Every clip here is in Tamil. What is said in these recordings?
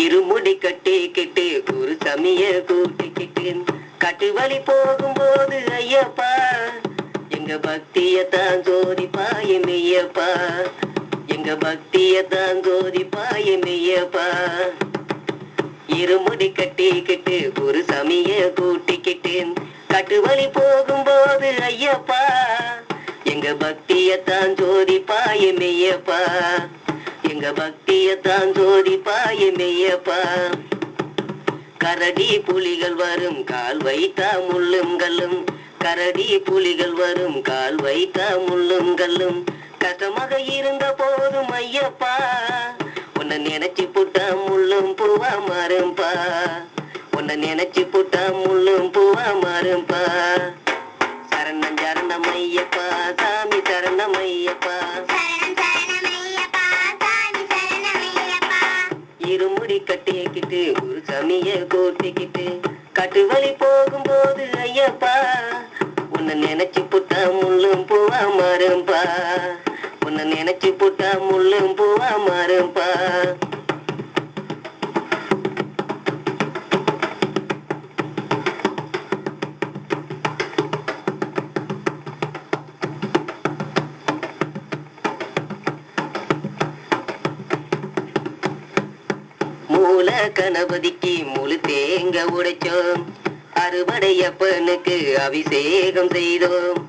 இருமுடி கட்டிக்கிட்டு குரு சமிய கூட்டிக்கிட்டு கட்டு வழி போகும்போது ஐயப்பா எங்க பக்தியத்தான் சோதிப்பாய மெய்யப்பா எங்க பக்தியத்தான் சோதிப்பாய மெய்யப்பா இருமுடி கட்டிக்கிட்டு குரு சமிய கூட்டிக்கிட்டு கட்டு வழி போகும்போது ஐயப்பா எங்க பக்தியத்தான் சோதிப்பாய மெய்யப்பா எங்க பக்தியத்தான் சோதிப்பாய மெய்யப்பா கரடி புலிகள் வரும் கால் வைத்தா முள்ளும் கல்லும் கரடி புலிகள் வரும் கால் வைத்தா முள்ளும் கல்லும் கஷ்டமாக இருந்த போதும் ஐயப்பா உன்னை நினைச்சு புட்டா முள்ளும் பூவா மாறும்பா உன்னை நினைச்சு புட்டா முள்ளும் பூவா மாறும்பா சரணம் சரணம் ஐயப்பா சாமி சரணம் ஐயப்பா இருமுடி கட்டிக்கிட்டு ஒரு சமிய கூட்டிக்கிட்டு கட்டு வழி போகும்போது ஐயப்பா உன்னை நினைச்சு புட்டா முள்ளும் பூவா மாறும்பா உன்னை நினைச்சு புட்டா முள்ளும் பூவா மாறும்பா மூல கணபதிக்கு முழு தேங்க உடைச்சோம் அறுபடையப்பனுக்கு அபிஷேகம் செய்தோம்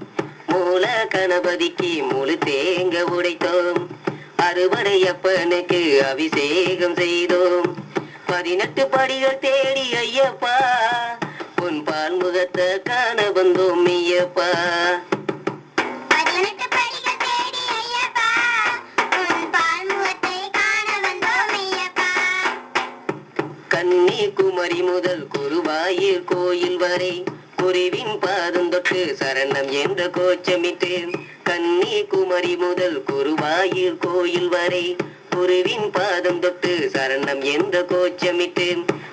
மூல கணபதிக்கு முழு தேங்க உடைத்தோம் அறுபடையப்பனுக்கு அபிஷேகம் செய்தோம் 18 படிகள் தேடி ஐயப்பா உன் பால் முகத்தை காண வந்தோம் ஐயப்பா கன்னிகுமரி முதல் குருவாயூர் கோயில் வரை குருவின் பாதம் தொட்டு சரணம் என்ற கோச்சமிட்டு கன்னிகுமரி முதல் குருவாயூர் கோயில் வரை குருவின் பாதம் தொட்டு சரணம் என்ற கோச்சமிட்டு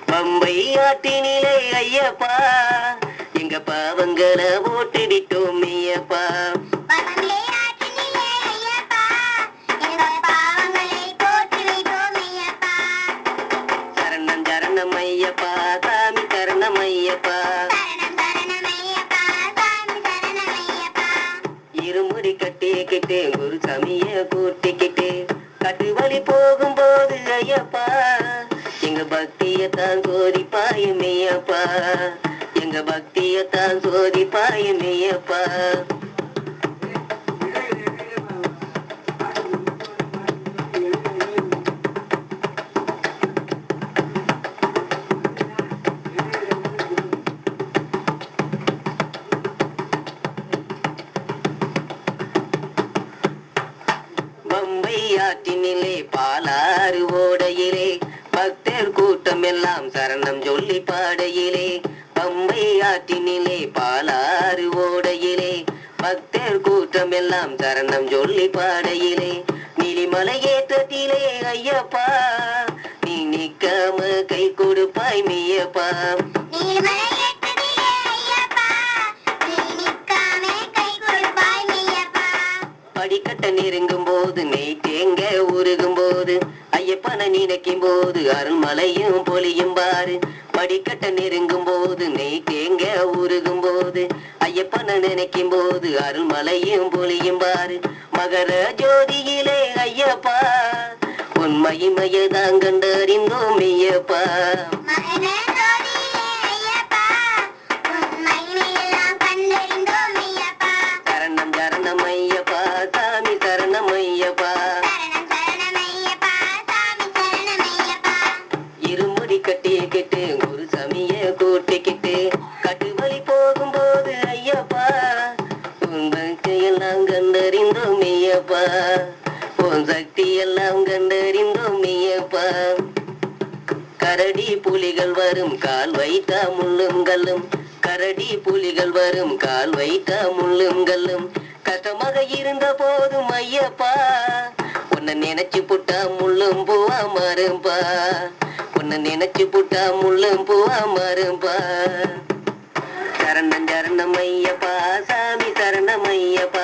பம்பை ஆற்றினிலே ஐயப்பா எங்க பாவங்களை ஓட்டிவிட்டோம் ஐயப்பா ஐயப்பா சாமி சரணமையப்பா இருமுடி கட்டிக்கிட்டு குரு சமிய கூட்டிக்கிட்டு கட்டு வழி போகும்போது ஐயப்பா எங்க பக்தியத்தான் சோதிப்பாய மெய்யப்பா எங்க பக்தியத்தான் சோதிப்பாய மெய்யப்பா பம்பை ஆற்றினிலே பாலாறு ஓடையிலே பக்தர் கூட்டம் எல்லாம் சரணம் சொல்லி பாடையிலே பம்பை ஆற்றினிலே பாலாறு ஓடையிலே பக்தர் கூட்டம் எல்லாம் சரணம் சொல்லி பாடையிலே நீலிமலை ஏற்றத்திலே ஐயப்பா நீ நிக்காம கை கொடுப்பாய் மெய்யப்பா படிக்கட்ட நெருங்கும் போது நெய் தேங்க உருகும் போது ஐயப்பனை நினைக்கும் போது அருள்மலையும் பொலியும் பாரு படிக்கட்ட நெருங்கும் போது நெய் தேங்க உருகும் போது ஐயப்பனை நினைக்கும் போது அருள்மலையும் பொலியும் பாரு மகர ஜோதியிலே ஐயப்பா உன் மகிமையதான் கண்டறிந்தோம் ஐயப்பா சரணம் சரணம் ஐயப்பா சாமி சரணம் ஐயப்பா இருமுடி கட்டிக்கிட்டு குரு சமிய கூட்டிக்கிட்டு கட்டு வழி போகும்போது ஐயப்பா உன் பக்தி எல்லாம் கண்டறிந்தோம் ஐயப்பா உன் சக்தி எல்லாம் கண்டறிந்தோம் ஐயப்பா கரடி புலிகள் வரும் கால் வைத்தா முள்ளும் கல்லும் கரடி புலிகள் வரும் கால் வைத்தா முள்ளும் கல்லும் கஷ்டமாக இருந்த போதும் ஐயப்பா உன்னை நினைச்சு புட்டா முள்ளும் பூவா மாறும்பா உன்னை நினைச்சு புட்டா முள்ளும் பூவா மாறும்பா சரணம் சரணம் ஐயப்பா சாமி சரணம் ஐயப்பா